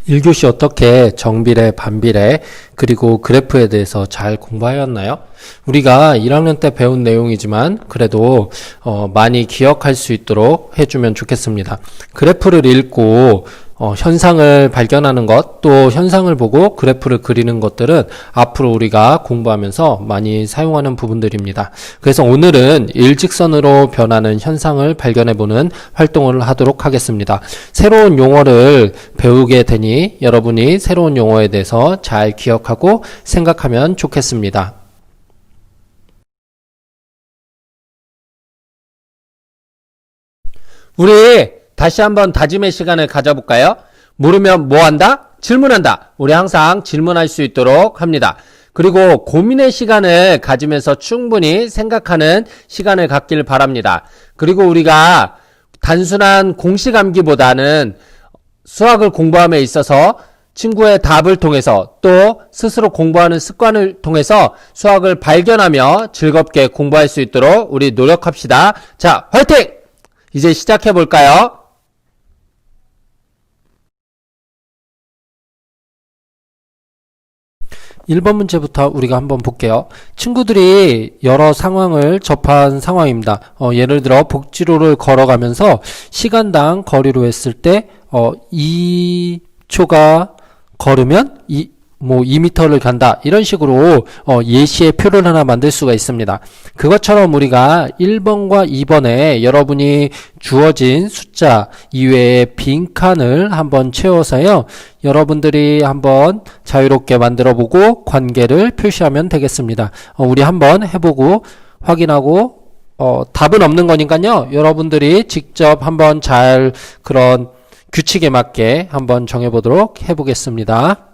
1교시 어떻게 정비례, 반비례, 그리고 그래프에 대해서 잘 공부하였나요? 우리가 1학년 때 배운 내용이지만 그래도 많이 기억할 수 있도록 해주면 좋겠습니다. 그래프를 읽고 현상을 발견하는 것, 또 현상을 보고 그래프를 그리는 것들은 앞으로 우리가 공부하면서 많이 사용하는 부분들입니다. 그래서 오늘은 일직선으로 변하는 현상을 발견해보는 활동을 하도록 하겠습니다. 새로운 용어를 배우게 되니 여러분이 새로운 용어에 대해서 잘 기억하고 생각하면 좋겠습니다. 우리 다시 한번 다짐의 시간을 가져볼까요? 모르면 뭐 한다? 질문한다. 우리 항상 질문할 수 있도록 합니다. 그리고 고민의 시간을 가지면서 충분히 생각하는 시간을 갖길 바랍니다. 그리고 우리가 단순한 공식 암기보다는 수학을 공부함에 있어서 친구의 답을 통해서 또 스스로 공부하는 습관을 통해서 수학을 발견하며 즐겁게 공부할 수 있도록 우리 노력합시다. 자, 화이팅! 이제 시작해 볼까요? 1번 문제부터 우리가 한번 볼게요. 친구들이 여러 상황을 접한 상황입니다. 예를 들어 복지로를 걸어가면서 시간당 거리로 했을 때 2초가 걸으면 2m를 간다. 이런 식으로 예시의 표를 하나 만들 수가 있습니다. 그것처럼 우리가 1번과 2번에 여러분이 주어진 숫자 이외에 빈칸을 한번 채워서요. 여러분들이 한번 자유롭게 만들어보고 관계를 표시하면 되겠습니다. 우리 한번 해보고 확인하고 답은 없는 거니까요. 여러분들이 직접 한번 잘 그런 규칙에 맞게 한번 정해보도록 해보겠습니다.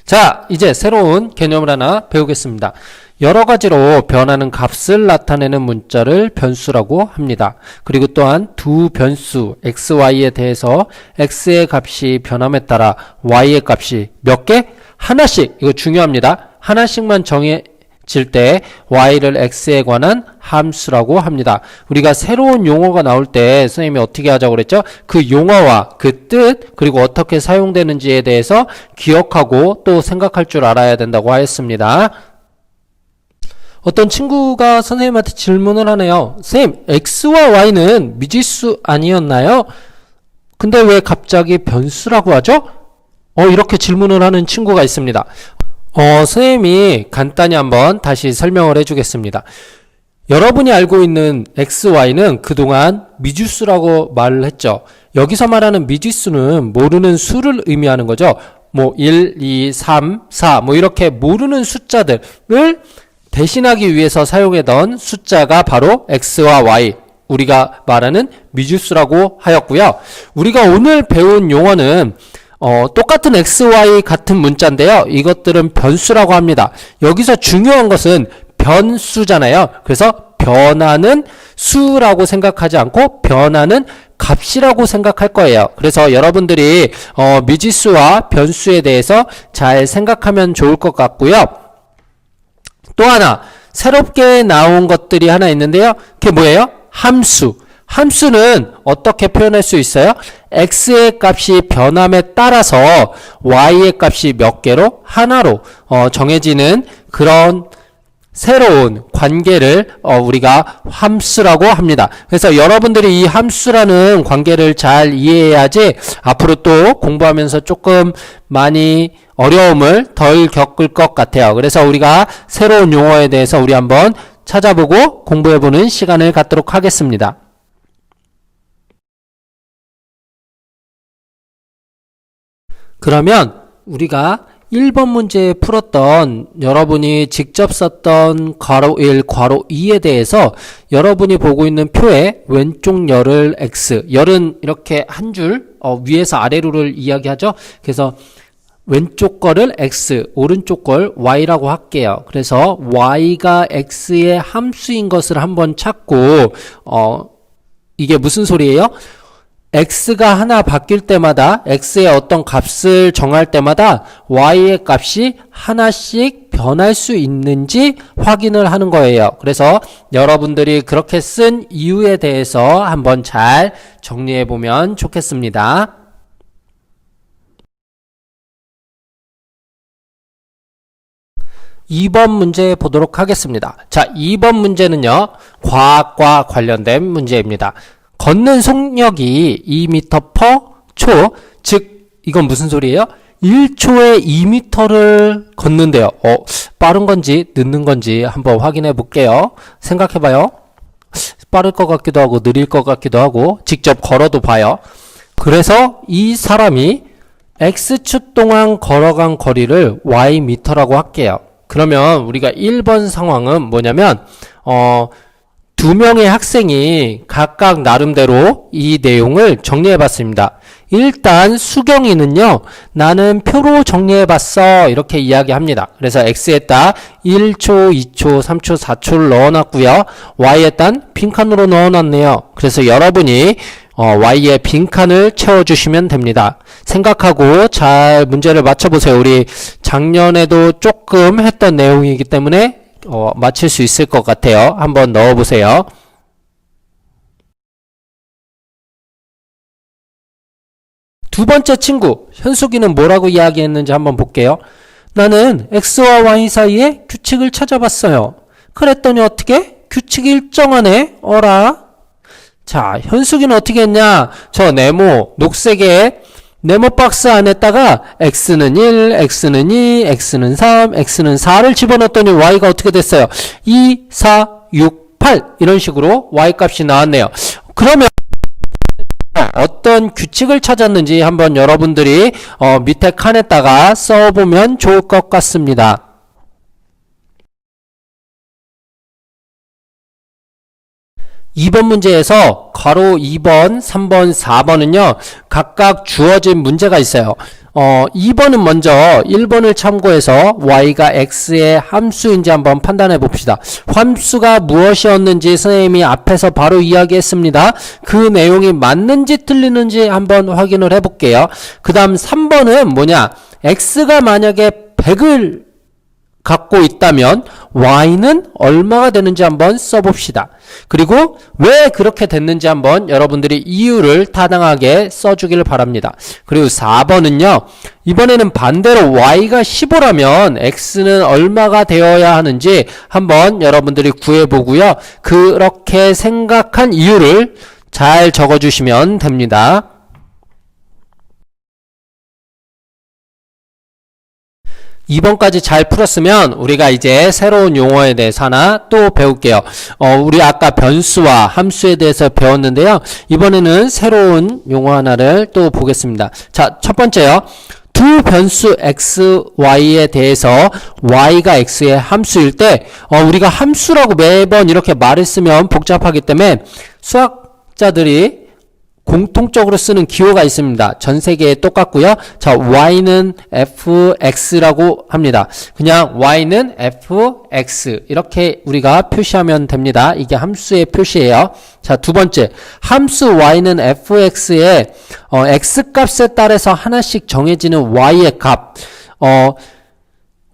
자, 이제 새로운 개념을 하나 배우겠습니다. 여러 가지로 변하는 값을 나타내는 문자를 변수라고 합니다. 그리고 또한 두 변수 x, y에 대해서 x의 값이 변함에 따라 y의 값이 몇 개? 하나씩. 이거 중요합니다. 하나씩만 정해질 때 y를 x에 관한 함수라고 합니다. 우리가 새로운 용어가 나올 때 선생님이 어떻게 하자고 그랬죠? 그 용어와 그 뜻 그리고 어떻게 사용되는지에 대해서 기억하고 또 생각할 줄 알아야 된다고 하였습니다. 어떤 친구가 선생님한테 질문을 하네요. 선생님, x와 y는 미지수 아니었나요? 근데 왜 갑자기 변수라고 하죠? 이렇게 질문을 하는 친구가 있습니다. 선생님이 간단히 한번 다시 설명을 해주겠습니다. 여러분이 알고 있는 x, y는 그동안 미지수라고 말을 했죠. 여기서 말하는 미지수는 모르는 수를 의미하는 거죠. 1, 2, 3, 4 이렇게 모르는 숫자들을 대신하기 위해서 사용하던 숫자가 바로 x와 y, 우리가 말하는 미지수라고 하였고요. 우리가 오늘 배운 용어는 똑같은 x, y 같은 문자인데요. 이것들은 변수라고 합니다. 여기서 중요한 것은 변수잖아요. 그래서 변하는 수라고 생각하지 않고 변하는 값이라고 생각할 거예요. 그래서 여러분들이 미지수와 변수에 대해서 잘 생각하면 좋을 것 같고요. 또 하나 새롭게 나온 것들이 하나 있는데요. 그게 뭐예요? 함수. 함수는 어떻게 표현할 수 있어요? x의 값이 변함에 따라서 y의 값이 몇 개로? 하나로 정해지는 그런 새로운 관계를 우리가 함수라고 합니다. 그래서 여러분들이 이 함수라는 관계를 잘 이해해야지 앞으로 또 공부하면서 조금 많이 어려움을 덜 겪을 것 같아요. 그래서 우리가 새로운 용어에 대해서 우리 한번 찾아보고 공부해보는 시간을 갖도록 하겠습니다. 그러면 우리가 1번 문제에 풀었던 여러분이 직접 썼던 괄호 1, 괄호 2에 대해서 여러분이 보고 있는 표에 왼쪽 열을 X, 열은 이렇게 한 줄 위에서 아래로를 이야기하죠. 그래서 왼쪽 거를 X, 오른쪽 걸 Y라고 할게요. 그래서 Y가 X의 함수인 것을 한번 찾고 이게 무슨 소리예요? x가 하나 바뀔 때마다 x의 어떤 값을 정할 때마다 y의 값이 하나씩 변할 수 있는지 확인을 하는 거예요. 그래서 여러분들이 그렇게 쓴 이유에 대해서 한번 잘 정리해 보면 좋겠습니다. (2번) 문제 보도록 하겠습니다. 자, 2번 문제는요, 과학과 관련된 문제입니다. 걷는 속력이 2m/초, 즉 이건 무슨 소리예요? 1초에 2m를 걷는데요. 빠른 건지 늦는 건지 한번 확인해 볼게요. 생각해 봐요. 빠를 것 같기도 하고 느릴 것 같기도 하고 직접 걸어도 봐요. 그래서 이 사람이 x축 동안 걸어간 거리를 ym라고 할게요. 그러면 우리가 1번 상황은 뭐냐면 두 명의 학생이 각각 나름대로 이 내용을 정리해 봤습니다. 일단 수경이는요, 나는 표로 정리해 봤어, 이렇게 이야기합니다. 그래서 x에다 1초, 2초, 3초, 4초를 넣어놨고요, y에다 빈칸으로 넣어놨네요. 그래서 여러분이 y의 빈칸을 채워주시면 됩니다. 생각하고 잘 문제를 맞춰보세요. 우리 작년에도 조금 했던 내용이기 때문에 맞힐 수 있을 것 같아요. 한번 넣어보세요. 두 번째 친구 현숙이는 뭐라고 이야기했는지 한번 볼게요. 나는 x와 y 사이에 규칙을 찾아봤어요. 그랬더니 어떻게? 규칙이 일정하네. 어라? 자, 현숙이는 어떻게 했냐? 저 네모 녹색의 네모 박스 안에다가 x는 1, x는 2, x는 3, x는 4를 집어넣었더니 y가 어떻게 됐어요? 2, 4, 6, 8 이런 식으로 y 값이 나왔네요. 그러면 어떤 규칙을 찾았는지 한번 여러분들이 밑에 칸에다가 써보면 좋을 것 같습니다. 2번 문제에서 괄호 2번, 3번, 4번은요 각각 주어진 문제가 있어요. 2번은 먼저 1번을 참고해서 y가 x의 함수인지 한번 판단해 봅시다. 함수가 무엇이었는지 선생님이 앞에서 바로 이야기했습니다. 그 내용이 맞는지 틀리는지 한번 확인을 해 볼게요. 그 다음 3번은 뭐냐? x가 만약에 100을 갖고 있다면 y는 얼마가 되는지 한번 써봅시다. 그리고 왜 그렇게 됐는지 한번 여러분들이 이유를 타당하게 써주길 바랍니다. 그리고 4번은요. 이번에는 반대로 y가 15라면 x는 얼마가 되어야 하는지 한번 여러분들이 구해보고요. 그렇게 생각한 이유를 잘 적어주시면 됩니다. 2번까지 잘 풀었으면 우리가 이제 새로운 용어에 대해서 하나 또 배울게요. 우리 아까 변수와 함수에 대해서 배웠는데요. 이번에는 새로운 용어 하나를 또 보겠습니다. 자, 첫 번째요. 두 변수 x, y에 대해서 y가 x의 함수일 때 우리가 함수라고 매번 이렇게 말을 쓰면 복잡하기 때문에 수학자들이 공통적으로 쓰는 기호가 있습니다. 전 세계에 똑같고요. 자, y는 fx라고 합니다. 그냥 y는 fx 이렇게 우리가 표시하면 됩니다. 이게 함수의 표시예요. 자, 두 번째, 함수 y는 fx의 x값에 따라서 하나씩 정해지는 y의 값.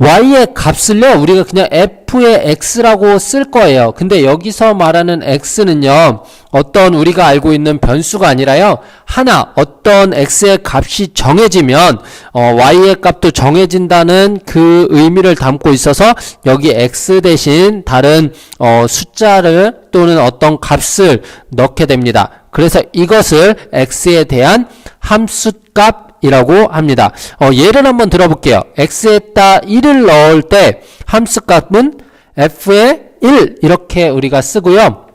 y의 값을요, 우리가 그냥 f의 x라고 쓸 거예요. 근데 여기서 말하는 x는요, 어떤 우리가 알고 있는 변수가 아니라요, 하나, 어떤 x의 값이 정해지면, y의 값도 정해진다는 그 의미를 담고 있어서, 여기 x 대신 다른, 숫자를 또는 어떤 값을 넣게 됩니다. 그래서 이것을 x에 대한 함수값 이라고 합니다. 예를 한번 들어볼게요. x에다 1을 넣을 때 함수값은 f의 1 이렇게 우리가 쓰고요.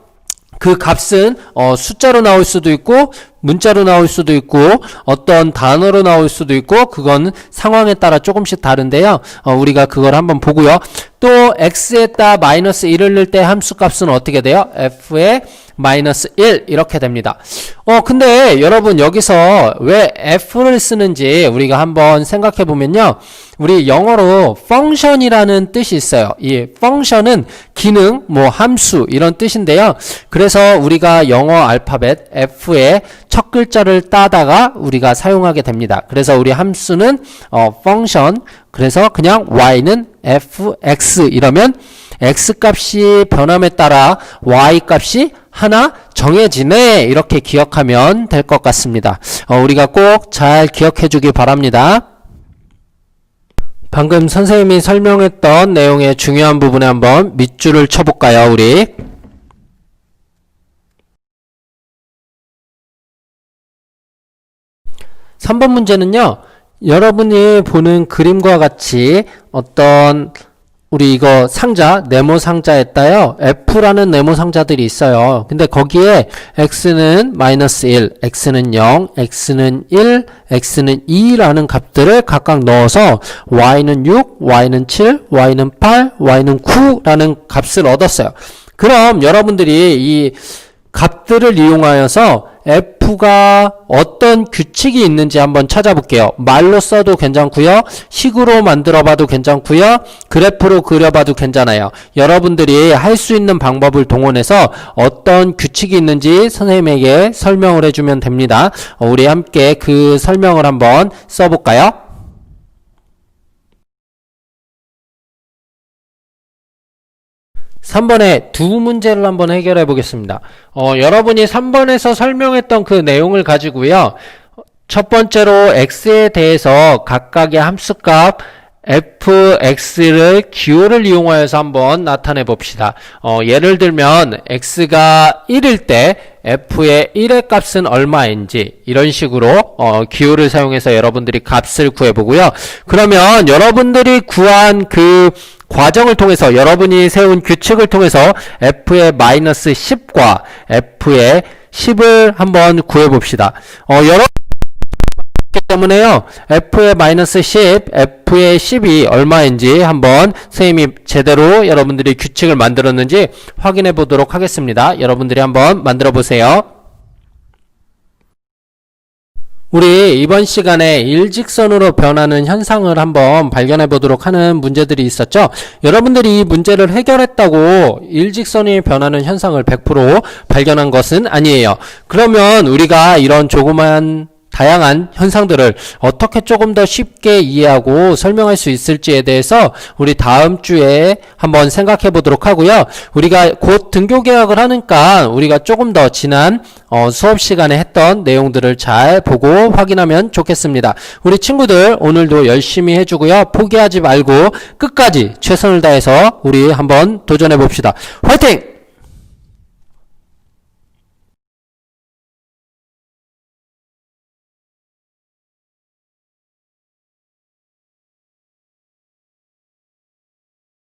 그 값은 숫자로 나올 수도 있고 문자로 나올 수도 있고 어떤 단어로 나올 수도 있고 그건 상황에 따라 조금씩 다른데요. 우리가 그걸 한번 보고요. 또 x에다 마이너스 1을 넣을 때 함수값은 어떻게 돼요? f의 마이너스 1 이렇게 됩니다. 근데 여러분 여기서 왜 f를 쓰는지 우리가 한번 생각해 보면요. 우리 영어로 function이라는 뜻이 있어요. 이 function은 기능, 뭐 함수 이런 뜻인데요. 그래서 우리가 영어 알파벳 f의 첫 글자를 따다가 우리가 사용하게 됩니다. 그래서 우리 함수는 function, 그래서 그냥 y는 fx 이러면 x 값이 변함에 따라 y 값이 하나 정해지네 이렇게 기억하면 될 것 같습니다. 우리가 꼭 잘 기억해 주기 바랍니다. 방금 선생님이 설명했던 내용의 중요한 부분에 한번 밑줄을 쳐볼까요, 우리? 삼 번 문제는요, 여러분이 보는 그림과 같이 어떤 우리 이거 상자, 네모 상자에다요, F라는 네모 상자들이 있어요. 근데 거기에 X는 마이너스 1, X는 0, X는 1, X는 2라는 값들을 각각 넣어서 Y는 6, Y는 7, Y는 8, Y는 9라는 값을 얻었어요. 그럼 여러분들이 이 값들을 이용하여서 F가 어떤 규칙이 있는지 한번 찾아볼게요. 말로 써도 괜찮고요. 식으로 만들어 봐도 괜찮고요. 그래프로 그려봐도 괜찮아요. 여러분들이 할 수 있는 방법을 동원해서 어떤 규칙이 있는지 선생님에게 설명을 해주면 됩니다. 우리 함께 그 설명을 한번 써볼까요? 3번의 두 문제를 한번 해결해 보겠습니다. 여러분이 3번에서 설명했던 그 내용을 가지고요. 첫 번째로 x에 대해서 각각의 함수값 fx를 기호를 이용하여서 한번 나타내 봅시다. 예를 들면 x가 1일 때 f의 1의 값은 얼마인지 이런 식으로 기호를 사용해서 여러분들이 값을 구해보고요. 그러면 여러분들이 구한 그 과정을 통해서 여러분이 세운 규칙을 통해서 f의 마이너스 10과 f의 10을 한번 구해봅시다. 여러분 때문에요. f의 마이너스 10, f의 10이 얼마인지 한번 선생님이 제대로 여러분들이 규칙을 만들었는지 확인해 보도록 하겠습니다. 여러분들이 한번 만들어 보세요. 우리 이번 시간에 일직선으로 변하는 현상을 한번 발견해 보도록 하는 문제들이 있었죠. 여러분들이 이 문제를 해결했다고 일직선이 변하는 현상을 100% 발견한 것은 아니에요. 그러면 우리가 이런 조그만 다양한 현상들을 어떻게 조금 더 쉽게 이해하고 설명할 수 있을지에 대해서 우리 다음 주에 한번 생각해 보도록 하고요. 우리가 곧 등교 개학을 하니까 우리가 조금 더 지난 수업 시간에 했던 내용들을 잘 보고 확인하면 좋겠습니다. 우리 친구들 오늘도 열심히 해주고요. 포기하지 말고 끝까지 최선을 다해서 우리 한번 도전해 봅시다. 화이팅!